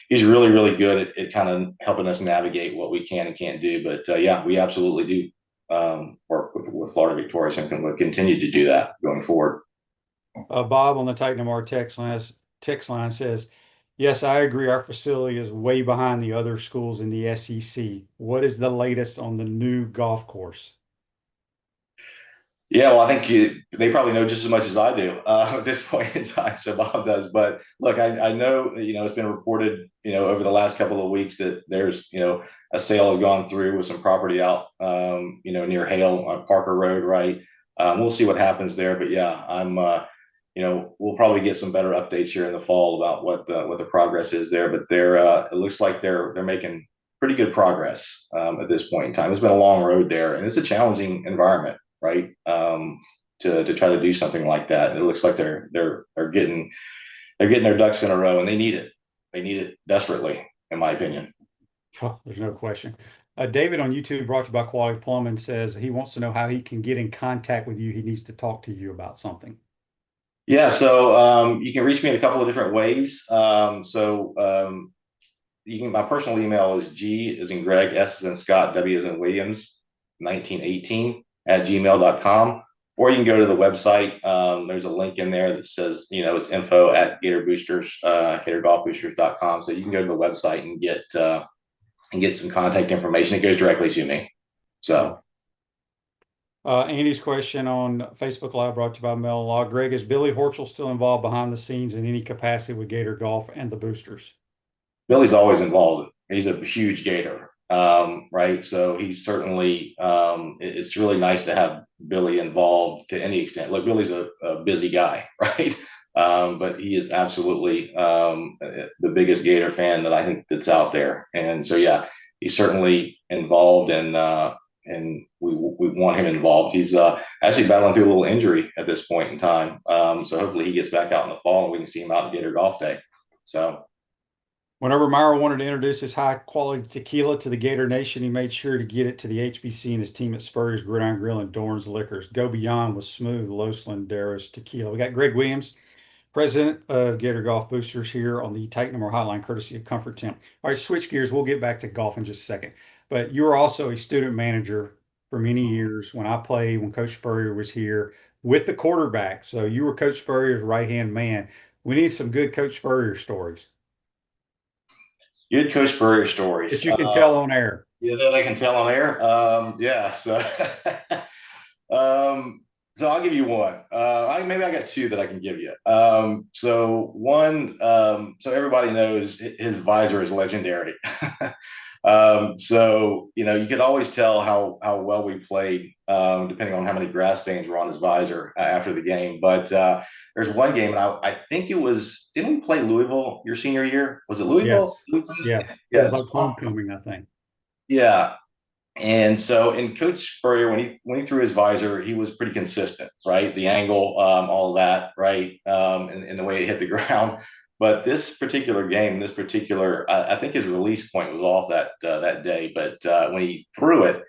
really, really good at kind of helping us navigate what we can and can't do. But yeah, we absolutely do work with Florida Victorious, and can continue to do that going forward.
Bob on the Titan MR text line says, yes, I agree. Our facility is way behind the other schools in the SEC. What is the latest on the new golf course?
Yeah, well, I think they probably know just as much as I do at this point in time. So Bob does. But look, I know, it's been reported, over the last couple of weeks that there's, a sale has gone through with some property out, near Hale on Parker Road, right? We'll see what happens there. But yeah, we'll probably get some better updates here in the fall about what the progress is there. But it looks like they're making pretty good progress at this point in time. It's been a long road there, and it's a challenging environment, right? To try to do something like that. And it looks like they're getting their ducks in a row, and they need it. They need it desperately, in my opinion.
Oh, there's no question. David on YouTube, brought to you by Quality Plumbing, says he wants to know how he can get in contact with you. He needs to talk to you about something.
Yeah, so you can reach me in a couple of different ways. My personal email is G as in Greg, S as in Scott, W as in Williams, 1918 @gmail.com. Or you can go to the website. There's a link in there that says, it's info at Gator Boosters, GatorGolfBoosters.com. So you can go to the website and get some contact information. It goes directly to me. So.
Andy's question on Facebook Live, brought to you by Mel Law. Greg, is Billy Horchel still involved behind the scenes in any capacity with Gator Golf and the Boosters?
Billy's always involved. He's a huge Gator, right? So he's certainly, it's really nice to have Billy involved to any extent. Look, Billy's a busy guy, right? But he is absolutely the biggest Gator fan that I think that's out there. And so, yeah, he's certainly involved in and we want him involved. He's actually battling through a little injury at this point in time. So hopefully he gets back out in the fall and we can see him out in Gator Golf Day. So
Whenever Myra wanted to introduce his high quality tequila to the Gator Nation, he made sure to get it to the HBC and his team at Spurrier's Gridiron Grill and Dorn's Liquors. Go beyond with smooth Los Landeros tequila. We got Greg Williams, president of Gator Golf Boosters, here on the Titan Number Hotline, courtesy of Comfort Temp. All right, switch gears. We'll get back to golf in just a second. But you were also a student manager for many years when I played, when Coach Spurrier was here with the quarterback. So you were Coach Spurrier's right-hand man. We need some good Coach Spurrier stories
good Coach Spurrier stories
that you can tell on air.
Yeah, that I can tell on air. Yeah, so so I'll give you one. Maybe I got two that I can give you. So one, so everybody knows his visor is legendary. So you could always tell how well we played, depending on how many grass stains were on his visor after the game. But there's one game, and I think it was, didn't we play Louisville your senior year? Was it Louisville?
Yes. It
Yes.
was like homecoming, I think.
Yeah. And so, Coach Spurrier, when he threw his visor, he was pretty consistent, right? The angle, all of that, right? And the way it hit the ground. But this particular game, I think his release point was off that day. But when he threw it,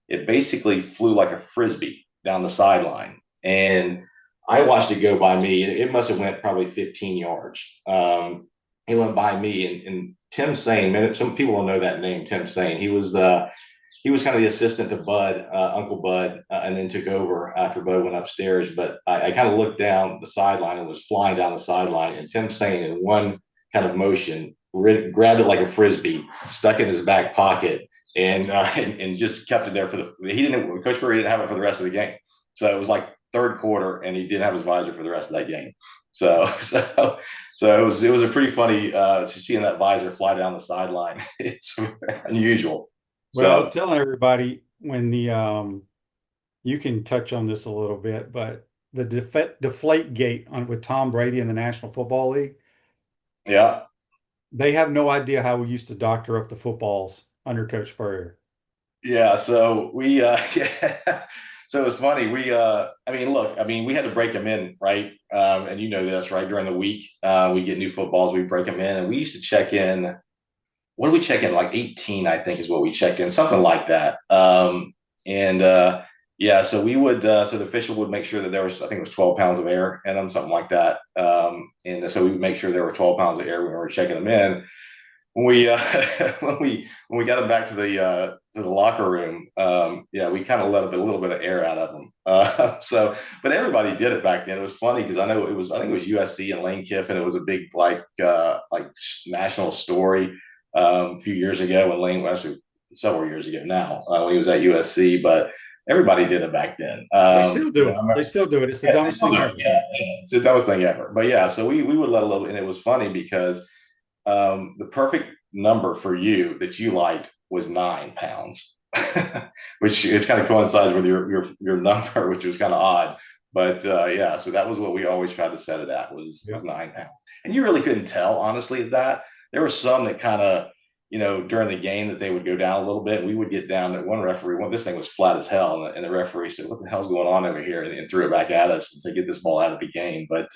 it basically flew like a frisbee down the sideline, and I watched it go by me. It must have went probably 15 yards. It went by me, and Tim Sane. Some people don't know that name, Tim Sane. He was kind of the assistant to Bud, Uncle Bud, and then took over after Bud went upstairs. But I kind of looked down the sideline and was flying down the sideline. And Tim Sane, in one kind of motion, grabbed it like a frisbee, stuck it in his back pocket, and just kept it there Coach Murray didn't have it for the rest of the game. So it was like third quarter, and he didn't have his visor for the rest of that game. So it was a pretty funny to seeing that visor fly down the sideline. It's unusual.
Well, I was telling everybody when you can touch on this a little bit, but the deflate gate with Tom Brady in the National Football League.
Yeah.
They have no idea how we used to doctor up the footballs under Coach Spurrier.
Yeah. So so it was funny. We had to break them in, right? And you know this, right? During the week, we get new footballs, we break them in, and we used to check in. What did we check in? Like 18, I think is what we checked in, something like that. So we would, so the official would make sure that there was, I think it was 12 pounds of air in them, something like that. And so we would make sure there were 12 pounds of air when we were checking them in. When we when we got them back to the locker room, we kind of let a little bit of air out of them. But everybody did it back then. It was funny because I think it was USC and Lane Kiffin. It was a big like national story a few years ago when Lane, actually several years ago now, when he was at USC. But everybody did it back then.
They still do it. They still do it. It's the dumbest thing ever.
Yeah, it's the dumbest thing ever. But yeah, so we would let a little, and it was funny because the perfect number for you that you liked was 9 pounds, which it kind of coincides with your number, which was kind of odd. But so that was what we always tried to set it at was 9 pounds. And you really couldn't tell, honestly, that there were some that kind of, during the game that they would go down a little bit. We would get down that one referee, this thing was flat as hell. And the referee said, "What the hell's going on over here?" And threw it back at us and said, "Get this ball out of the game." But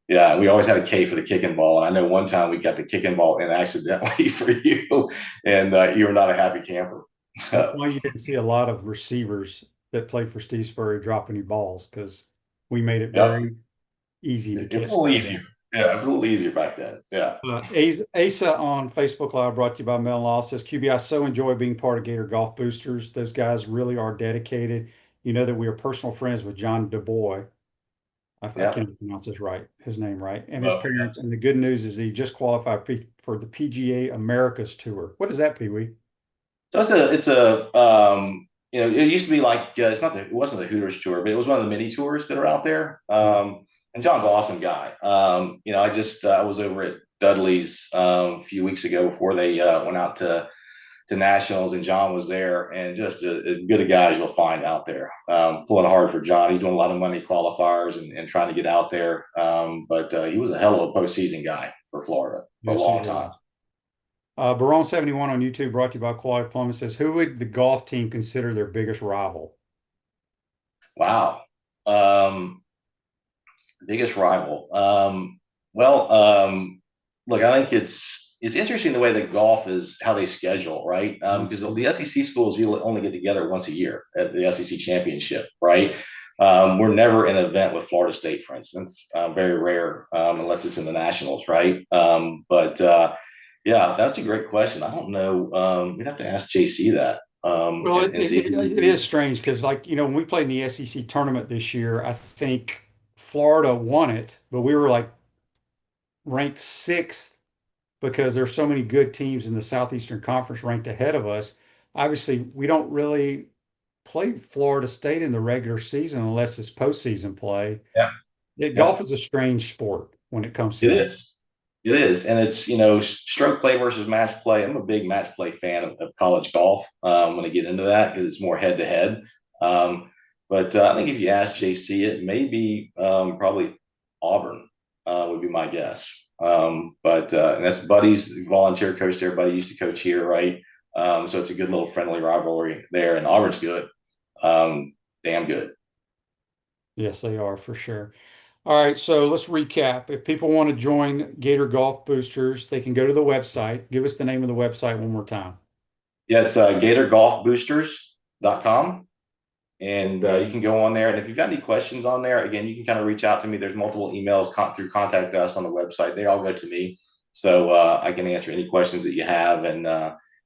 yeah, we always had a K for the kicking ball. And I know one time we got the kicking ball in accidentally for you, and you were not a happy camper.
That's why you didn't see a lot of receivers that played for Steve Spurrier drop any balls, because we made it very easy to catch.
It was a little easier. Yeah, it was a little easier back then. Yeah.
Asa on Facebook Live, brought to you by Mel Law, says, QB, I so enjoy being part of Gator Golf Boosters. Those guys really are dedicated. You know that we are personal friends with John DuBois. I can't pronounce his name right, and his parents. And the good news is he just qualified for the PGA Americas Tour. What is that, Pee Wee?
So it used to be like it wasn't the Hooters Tour, but it was one of the mini tours that are out there. And John's an awesome guy. I was over at Dudley's a few weeks ago before they went out to nationals, and John was there, and just as good a guy as you'll find out there. Pulling hard for John. He's doing a lot of money qualifiers and trying to get out there. But he was a hell of a postseason guy for Florida for a long time.
Barone71 on YouTube, brought to you by Quality Plumbing, says, who would the golf team consider their biggest rival?
Wow. Biggest rival. Look, I think it's interesting the way that golf is how they schedule, right? Because the SEC schools usually only get together once a year at the SEC championship, right? We're never in an event with Florida State, for instance. Very rare, unless it's in the Nationals, right? Yeah, that's a great question. I don't know. We'd have to ask JC that.
Well,
And see.
it is strange because, like, when we played in the SEC tournament this year, I think Florida won it, but we were like ranked sixth because there's so many good teams in the Southeastern Conference ranked ahead of us. Obviously, we don't really play Florida State in the regular season unless it's postseason play.
Yeah, yeah.
Golf is a strange sport when it comes to
It
that.
is. It is. And it's, stroke play versus match play. I'm a big match play fan of college golf when I get into that because it's more head to head. But I think if you ask JC, it may be probably Auburn would be my guess. And that's Buddy's volunteer coach there. Buddy used to coach here, right? So it's a good little friendly rivalry there. And Auburn's good. Damn good.
Yes, they are for sure. All right, so let's recap. If people want to join Gator Golf Boosters, they can go to the website. Give us the name of the website one more time.
Yes, GatorGolfBoosters.com. And you can go on there. And if you've got any questions on there, again, you can kind of reach out to me. There's multiple emails through Contact Us on the website. They all go to me. So I can answer any questions that you have. And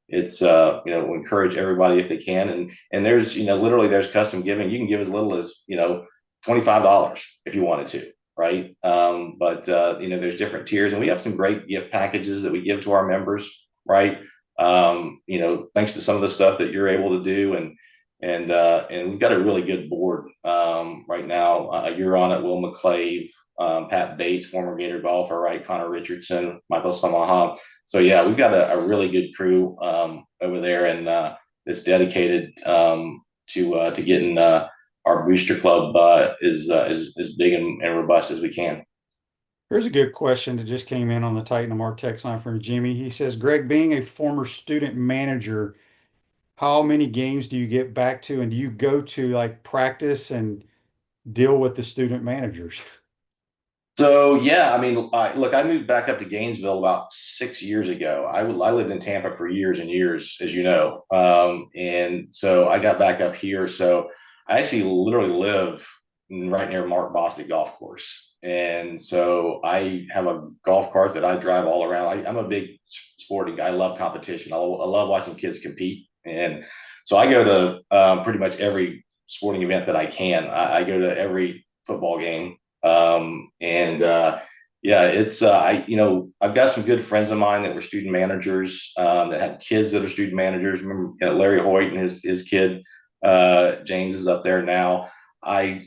we'll encourage everybody if they can. And there's, literally there's custom giving. You can give as little as, $25 if you wanted to. Right. There's different tiers, and we have some great gift packages that we give to our members. Right. Thanks to some of the stuff that you're able to do. And we've got a really good board right now. You're on it, Will McClave, Pat Bates, former Gator golfer, right? Connor Richardson, Michael Samaha. So yeah, we've got a really good crew over there, and that's dedicated to getting our booster club is big and robust as we can.
Here's a good question that just came in on the Titan MR text line from Jimmy. He says, Greg, being a former student manager, how many games do you get back to, and do you go to like practice and deal with the student managers?
So yeah, I mean, look, I moved back up to Gainesville about 6 years ago. I lived in Tampa for years and years, as you know, and so I got back up here. So I actually literally live right near Mark Bostic Golf Course, and so I have a golf cart that I drive all around. I'm a big sporting guy. I love competition. I love watching kids compete, and so I go to pretty much every sporting event that I can. I go to every football game. Yeah, I've got some good friends of mine that were student managers that had kids that are student managers. Remember, Larry Hoyt and his kid, James is up there now. I've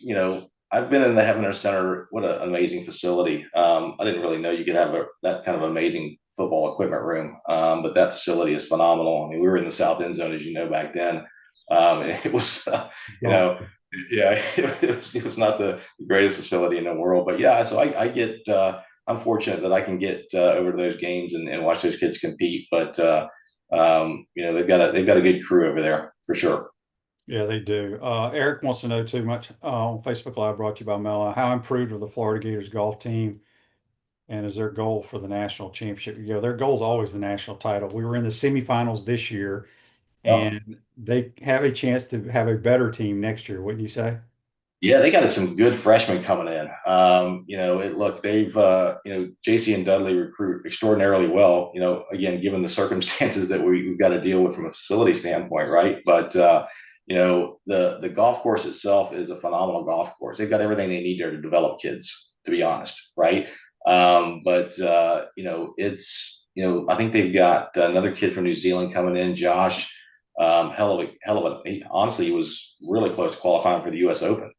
been in the Heavener Center. What an amazing facility. I didn't really know you could have that kind of amazing football equipment room. But that facility is phenomenal. I mean, we were in the South End Zone, as you know, back then. It was, yeah, it was not the greatest facility in the world, but yeah, so I'm fortunate that I can get over to those games and watch those kids compete. But they've got a good crew over there for sure.
Yeah, they do. Eric wants to know too much on Facebook Live, brought to you by Mela. How improved are the Florida Gators golf team, and is their goal for the national championship? Their goal is always the national title. We were in the semifinals this year, and they have a chance to have a better team next year, wouldn't you say?
Yeah, they got some good freshmen coming in. They've JC and Dudley recruit extraordinarily well. Again, given the circumstances that we've got to deal with from a facility standpoint, right? But the golf course itself is a phenomenal golf course. They've got everything they need there to develop kids, to be honest, right? I think they've got another kid from New Zealand coming in, Josh. Honestly, he was really close to qualifying for the U.S. Open.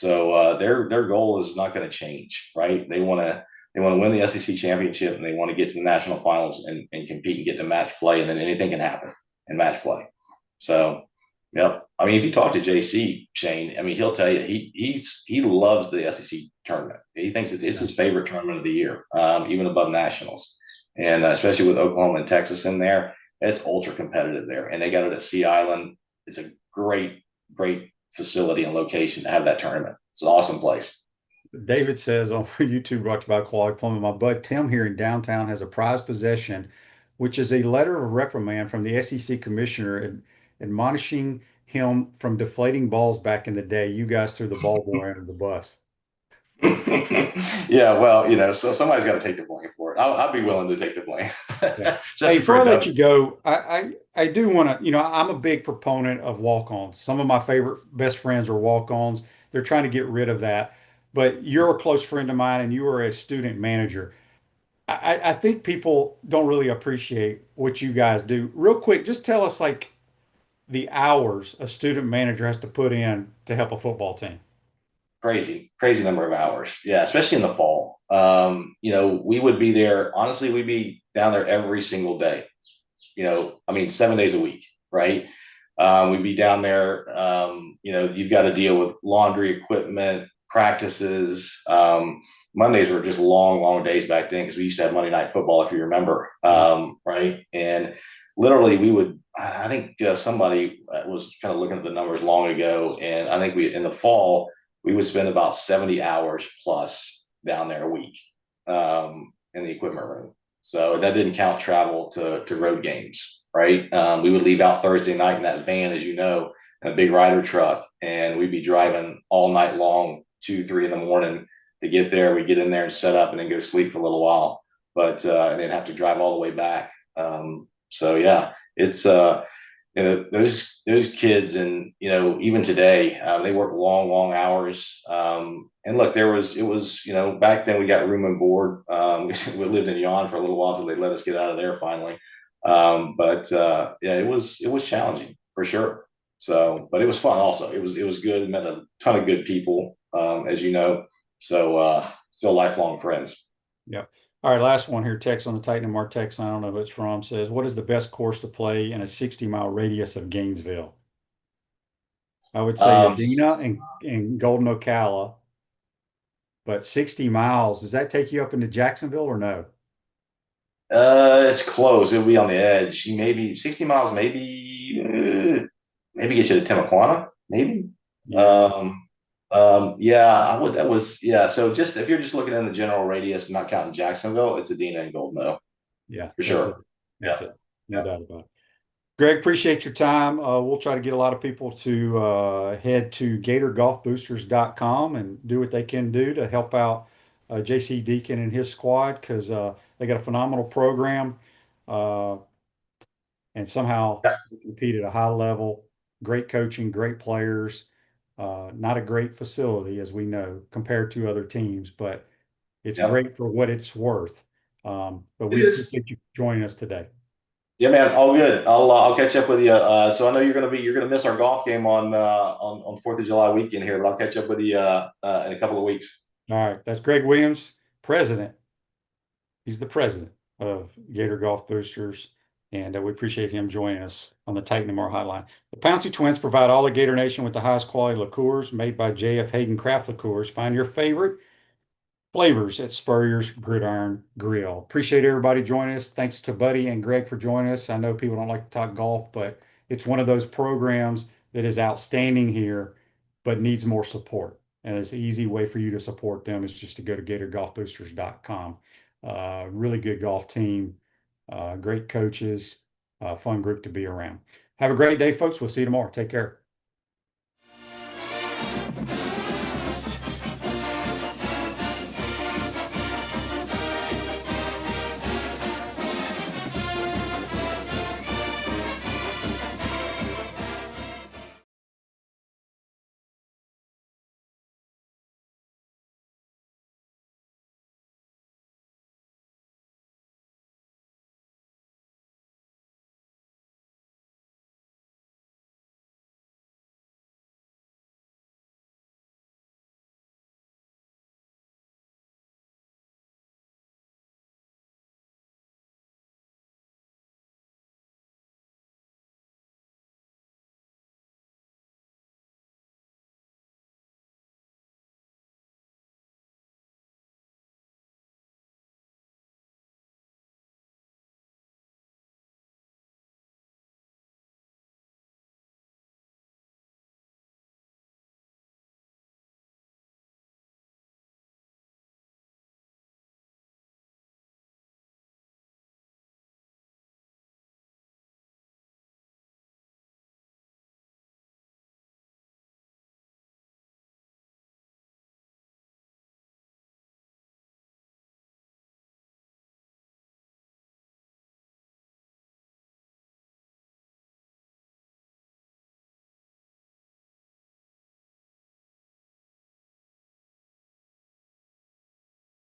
Their goal is not going to change, right? They want to win the SEC championship, and they want to get to the national finals and compete and get to match play, and then anything can happen in match play. So, yep. I mean, if you talk to JC Shane, I mean, he'll tell you he loves the SEC tournament. He thinks it's his favorite tournament of the year, even above nationals. and especially with Oklahoma and Texas in there, it's ultra competitive there. And they got it at Sea Island. It's a great facility and location to have that tournament. It's an awesome place.
David says on YouTube, brought to you by Quality Plumbing, my bud Tim here in downtown has a prized possession, which is a letter of reprimand from the SEC commissioner admonishing him from deflating balls back in the day. You guys threw the ball boy under the bus.
Yeah, well, so somebody's got to take the blame for it. I'll be willing to take the blame.
Yeah.
Especially
Hey, before I
for
let you go, I do want to, I'm a big proponent of walk-ons. Some of my favorite best friends are walk-ons. They're trying to get rid of that. But you're a close friend of mine and you are a student manager. I think people don't really appreciate what you guys do. Real quick, just tell us like the hours a student manager has to put in to help a football team.
crazy number of hours. Yeah, especially in the fall. We would be there. Honestly, we'd be down there every single day. I mean, 7 days a week, right? We'd be down there. You've got to deal with laundry equipment, practices. Mondays were just long days back then because we used to have Monday Night Football, if you remember, right? And literally, we would. I think somebody was kind of looking at the numbers long ago, and I think in the fall we would spend about 70 hours plus down there a week in the equipment room. So that didn't count travel to road games, right? We would leave out Thursday night in that van, as you know, in a big rider truck, and we'd be driving all night long, 2, 3 in the morning to get there. We'd get in there and set up and then go sleep for a little while, but and then have to drive all the way back. So yeah, it's those kids, and even today they work long hours. And look, it was back then we got room and board. We lived in Yon for a little while till they let us get out of there finally. But yeah, it was challenging for sure. So, but it was fun also. It was good. Met a ton of good people, as you know. So still lifelong friends.
Yep. All right, last one here. Text on the Titan and Mark text. I don't know who it's from. Says, what is the best course to play in a 60-mile radius of Gainesville? I would say
Um,
Adena and Golden Ocala, but 60 miles, does that take you up into Jacksonville or no?
it's close. It'll be on the edge. Maybe 60 miles. Maybe get you to Timaquana. Maybe.
Yeah,
Yeah. I would. That was yeah. So just if you're just looking in the general radius, not counting Jacksonville, it's Adena and Golden
yeah,
for
that's it.
sure.
That's
Yeah.
it. No
Yeah.
doubt about it. Greg, appreciate your time. We'll try to get a lot of people to head to GatorGolfBoosters.com and do what they can do to help out JC Deacon and his squad because they got a phenomenal program uh, and somehow
Yeah.
they compete at a high level. Great coaching, great players. Not a great facility, as we know, compared to other teams, but it's
Yeah.
great for what it's worth. But
It
we
is.
appreciate you joining us today.
Yeah, man. All good. I'll catch up with you. So I know you're gonna miss our golf game on 4th of July weekend here, but I'll catch up with you in a couple of weeks.
All right, that's Greg Williams, president. He's the president of Gator Golf Boosters, and we appreciate him joining us on the Titan and More Hotline. The Pouncey Twins provide all of Gator Nation with the highest quality liqueurs made by J.F. Hayden Craft Liqueurs. Find your favorite flavors at Spurrier's Gridiron Grill. Appreciate everybody joining us. Thanks to Buddy and Greg for joining us. I know people don't like to talk golf, but it's one of those programs that is outstanding here, but needs more support. And it's an easy way for you to support them is just to go to GatorGolfBoosters.com. Really good golf team, great coaches, fun group to be around. Have a great day, folks. We'll see you tomorrow. Take care.